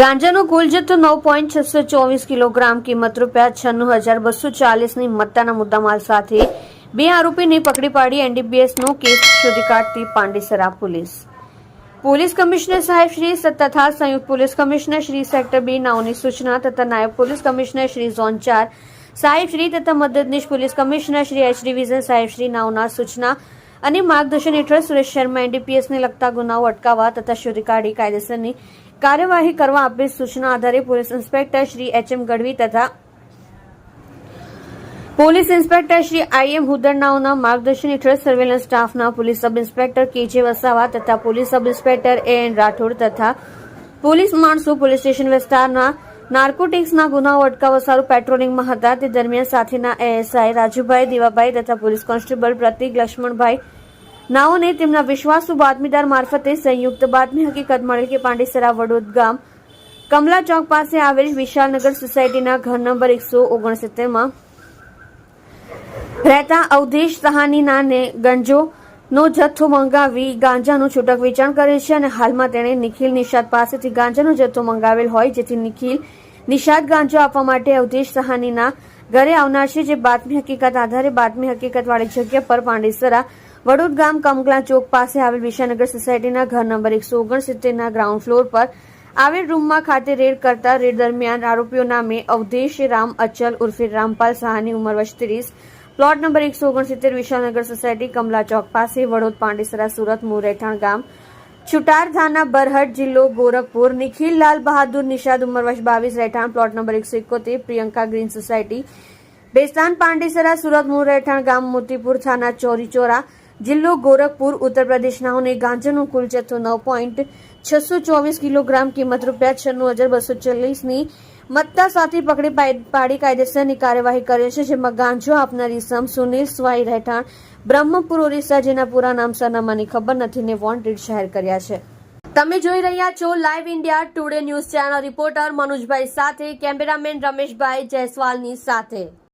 ગાંજાનો કુલ જથ્થો 9.624 કિલોગ્રામ, કિંમત ₹96,240ની મત્તાના મુદ્દામાલ સાથે બે આરોપીને પકડી પાડી એનડીપીએસનો કેસ શોધી કાઢતી પાંડેસરા પોલીસ કમિશનર સાહેબ શ્રી તથા સંયુક્ત પોલીસ કમિશનર શ્રી સેક્ટર 2 નાઓની સૂચના તથા નાયબ પોલીસ કમિશનર શ્રી ઝોન 4 સાહેબ શ્રી તથા મદદનીશ police commissioner Shri H division સાહેબ શ્રી નાઓના સૂચના અને માર્ગદર્શન હેઠળ સુરેશ શર્મા એનડીપીએસને લગતા ગુનાઓ અટકાવવા તથા શોધી કાઢી કાયદેસરની કાર્યવાહી કરવા આપેલ સૂચના આધારે પોલીસ ઇન્સ્પેક્ટર શ્રી એચ.એમ. ગઢવી તથા પોલીસ ઇન્સ્પેક્ટર શ્રી આઈ.એમ. હુદરનાઓના માર્ગદર્શન હેઠળ સર્વેલન્સ સ્ટાફના પોલીસ સબ ઇન્સ્પેક્ટર કે.જે. વસાવા તથા પોલીસ સબ ઇન્સ્પેક્ટર એ.એન. રાઠોડ તથા પોલીસ માણસો પોલીસ સ્ટેશન વિસ્તારના નાર્કોટિક્સના ગુનાઓ અટકાવવા સારું પેટ્રોલિંગમાં હતા. તે દરમિયાન સાથેના એએસઆઈ રાજુભાઈ દેવાભાઈ તથા પોલીસ કોન્સ્ટેબલ પ્રતિક લક્ષ્મણભાઈ નાઓને તેમના વિશ્વાસુ બાતમીદાર મારફતે સંયુક્ત બાતમી હકીકત મળેલ કે પાંડેસરા વડોદ ગામ કમલા ચોક પાસે આવેલ વિશાલનગર સોસાયટીના ઘર નંબર 169માં રહેતા અવધેશ સહાનીના ને ગંજોનો જથ્થો મંગાવી ગાંજાનું છૂટક વેચાણ કરે છે અને હાલમાં તેણે નિખિલ નિષાદ પાસેથી ગાંજાનો જથ્થો મંગાવેલ હોય, જેથી નિખિલ નિષાદ ગાંજો આપવા માટે અવધેશ સહાનીના ઘરે આવનાર છે. જે બાતમી હકીકત આધારે બાતમી હકીકત વાળી જગ્યા પર પાંડેસરા વડોદ ગામ કમલા ચોક પાસે આવેલ વિશાનગર સોસાયટીના ઘર નંબર 169ના ગ્રાઉન્ડ ફ્લોર પર આવેલ રૂમમાં ખાતે રેડ કરતા રેડ દરમિયાન આરોપીઓ નામે અવધેશ રામ અચલ ઉર્ફે રામપાલ સહાની ઉંમર વર્ષ 30, plot number 169 Vishalnagar society Kamala ચોક પાસે વડોદ પાંડેસરા સુરત મૂળ રહેઠાણ ગામ છુટાર થાના બરહટ જિલ્લો ગોરખપુર નિખિલ લાલ બહાદુર નિષાદ ઉંમર વર્ષ 22 રહેઠાણ plot number 171 Priyanka green society Bestan Pandesara Surat મૂળ રહેઠાણ ગામ મોતીપુર થાના ચોરીચોરા જિલ્લો ગોરખપુર ઉત્તર પ્રદેશનાઓને ગાંજાનો કુલ જથ્થો 9.624 કિલોગ્રામ, કિંમત ₹96,240ની મત્તા સાથે પકડી પાડી કાયદેસરની કાર્યવાહી કરે છે. જેમાં ગાંજો આપનાર ઇસમ સુનિલ સ્વાઈ રહેઠાણ બ્રહ્મપુર ઓરિસ્સા, જેના પૂરા નામ સરનામાની ખબર નથી ને વોન્ટેડ જાહેર કર્યા છે. તમે જોઈ રહ્યા છો live India Today news channel. Reporter મનોજભાઈ સાથે કેમેરામેન રમેશભાઈ જયસ્વાલની સાથે.